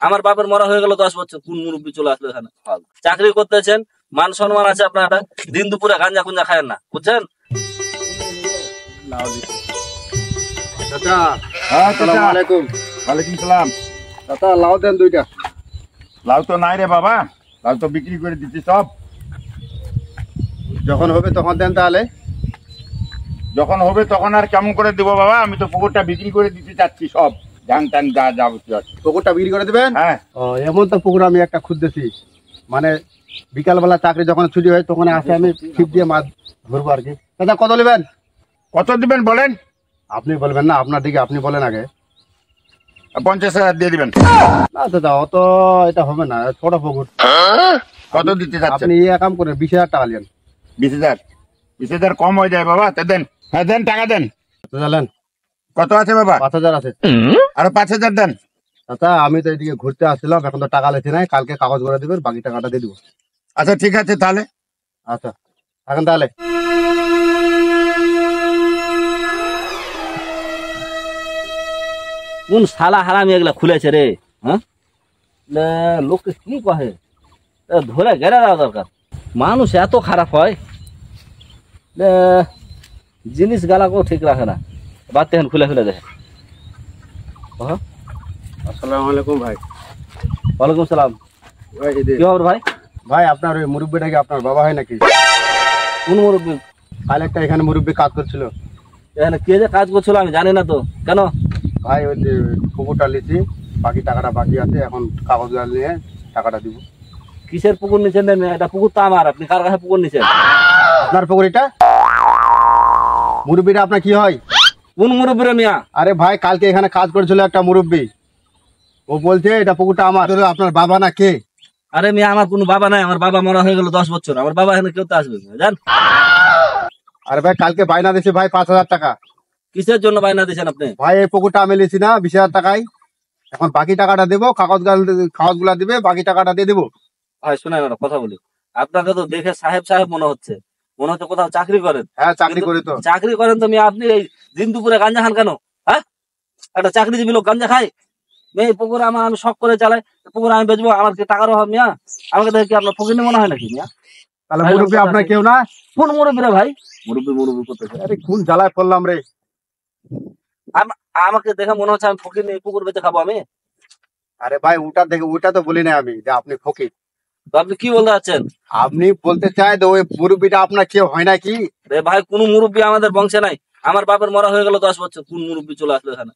আমার বাপের মরা হয়ে গেল 10 বছর, কোন মুরব্বী চলে আসলো এখানে? চাকরি করতেছেন, মান সম্মান আছে আপনার, একটা দিন দুপুরে গাঞ্জা কুঞ্জা খায়েন না, বুঝছেন? চাচা আসসালামু আলাইকুম। ওয়ালাইকুম সালাম। চাচা লাউ দেন 2টা। লাউ তো নাই রে বাবা, লাউ তো বিক্রি করে দিচ্ছি সব। যখন হবে তখন দেন তাহলে। যখন হবে তখন আর কেমন করে দেবো বাবা, আমি তো পুকুরটা বিক্রি করে দিতে চাচ্ছি সব, ধান টান যা যাবতীয় আছে। পুকুরটা বিক্রি করে দিবেন? হ্যাঁ। ও এমন তো পুকুর আমি একটা খুঁজতেছি, মানে বিকালবেলা চাকরি যখন ছুটি হয় তখন আসে, আমি ছিপ দিয়ে মাছ ধরবো আর কি। দাদা কত নেবেন? কত দিবেন বলেন? আপনি বলবেন না, আপনার দিকে আপনি বলেন আগে। 50,000 দিয়ে দিবেন। না দাদা অত এটা হবে না, ছোট পুকুর। কত দিতে চাচ্ছেন? আপনি ইয়ে কাম করেন, 20,000 টাকা নেন। 20,000? 20,000 কম হয়ে যায় বাবা, তা দেন। হ্যাঁ দেন, টাকা দেন। জানেন কত আছে বাবা? 5,000 আছে। আরো 5,000 দেন। আচ্ছা আমি তো এদিকে ঘুরতে আসছিলাম, এখন তো টাকা লেছি নাই, কালকে কাগজ করে দিবেন, বাকি টাকাটা দিয়ে দিব। আচ্ছা ঠিক আছে তাহলে। আচ্ছা এখন তাহলে। কোন শালা হারামি এগুলা খুলেছে রে? হ্যাঁ, লোককে কি কহে, ধরে গেড়ে দেওয়া দরকার। মানুষ এত খারাপ হয়, জিনিস গালাকেও ঠিক রাখে না, বাদ এখন খুলে খুলে দেখে। আসসালামু আলাইকুম ভাই। ওয়ালাইকুম সালাম। ভাই কি খবর ভাই? ভাই আপনার ওই মুরব্বীটা কি আপনার বাবা হয় নাকি? কোন মুরব্বী? কাল একটা এখানে মুরব্বী কাজ করছিল। এখানে কে যে কাজ করছিল আমি জানি না তো, কেন? ভাই ওই যে পুকুরটা লিছি, বাকি টাকাটা বাকি আছে, এখন কাগজ নিয়ে টাকাটা দিব। কিসের পুকুর নিচ্ছেন? এটা পুকুর তো আমার, আপনি কার কাছে পুকুর নিচ্ছেন? আপনার পুকুর এটা? মুরব্বীটা আপনার কি হয়? কোন মুরব্বী রে মিয়া? আরে ভাই কালকে এখানে কাজ করছিল একটা মুরব্বী, ও বলছে এটা পুকুরটা আমার। আপনার বাবা না কে? আরে মিয়া আমার কোনো বাবা নাই, আমার বাবা মরা হয়ে গেল 10 বছর, আমার বাবা এখানে কেউ তো আসবে না, জান? আরে ভাই কালকে বায়না দিয়েছে ভাই 5,000 টাকা। কিসের জন্য বায়না দিয়েছেন আপনি? ভাই এই পুকুরটা আমি লিছি না 20,000 টাকায়, এখন বাকি টাকাটা দেবো, কাগজগুলা দিবে, বাকি টাকাটা দিয়ে দেবো। ভাই শুনেন একটা কথা বলি, আপনাকে তো দেখে সাহেব সাহেব মনে হচ্ছে, মনে হচ্ছে কোথাও চাকরি করেন। হ্যাঁ চাকরি করি তো। চাকরি করেন তো মিয়া, আপনি এই দিন দুপুরে গাঞ্জা খান কেন? হ্যাঁ, একটা চাকরিজীবী লোক গাঞ্জা খায়? মেয়ে পুকুরে আমি শখ করে চালাই, পুকুরে আমি বেচবো, আমার কি টাকার অভাব মিয়া? আমাকে দেখে কি আপনার ফকির মনে হয় নাকি মিয়া? তাহলে মুরব্বী আপনার কেউ না? কোন মুরব্বী রে ভাই? মুরব্বী মুরব্বী করতেছে? আরে কোন জ্বালায় পড়লাম রে। আমাকে দেখে মনে হচ্ছে আমি ফকির নেই, পুকুর বেচে খাবো আমি? আরে ভাই ওটা দেখে, ওটা তো বলি না আমি যে আপনি ফকির। তো আপনি কি বলতে চাচ্ছেন? আপনি বলতে চাই তো ওই মুরব্বীটা আপনার কেউ হয় নাকি? রে ভাই কোন মুরব্বী আমাদের বংশে নাই, আমার বাপের মরা হয়ে গেল 10 বছর, কোন মুরব্বী চলে আসলো এখানে?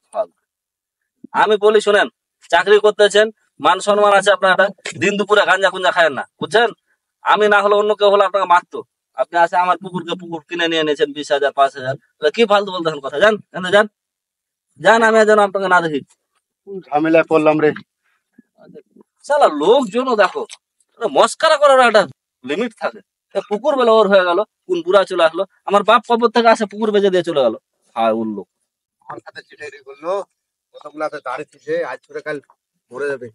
আমি বলি শুনেন, চাকরি করতেছেন, মান সম্মান আছে আপনার, একটা দিন দুপুরে গাঞ্জা কুঞ্জা খায়েন না, বুঝছেন? আমি না হলে অন্য কেউ হলে আপনাকে মারতো। আপনি আসে আমার পুকুর কিনে নিয়ে নিয়েছেন 20,000 5,000, কি ফালতু বলতেছেন কথা? যান এখানে, যান যান, আমি যেন আপনাকে না দেখি। কোন ঝামেলায় পড়লাম রে। সালা লোকজন দেখো, মস্কারা করার একটা লিমিট থাকে। পুকুর বেলা ওর হয়ে গেল, কোন বুড়া চলে আসলো, আমার বাপ কবর থেকে আসে পুকুর বেজে দিয়ে চলে গেল। হায় উল্লো, আমার সাথে চিটারি করলো, কতগুলো দাঁড়িয়ে আজ ধরে কাল মরে যাবে।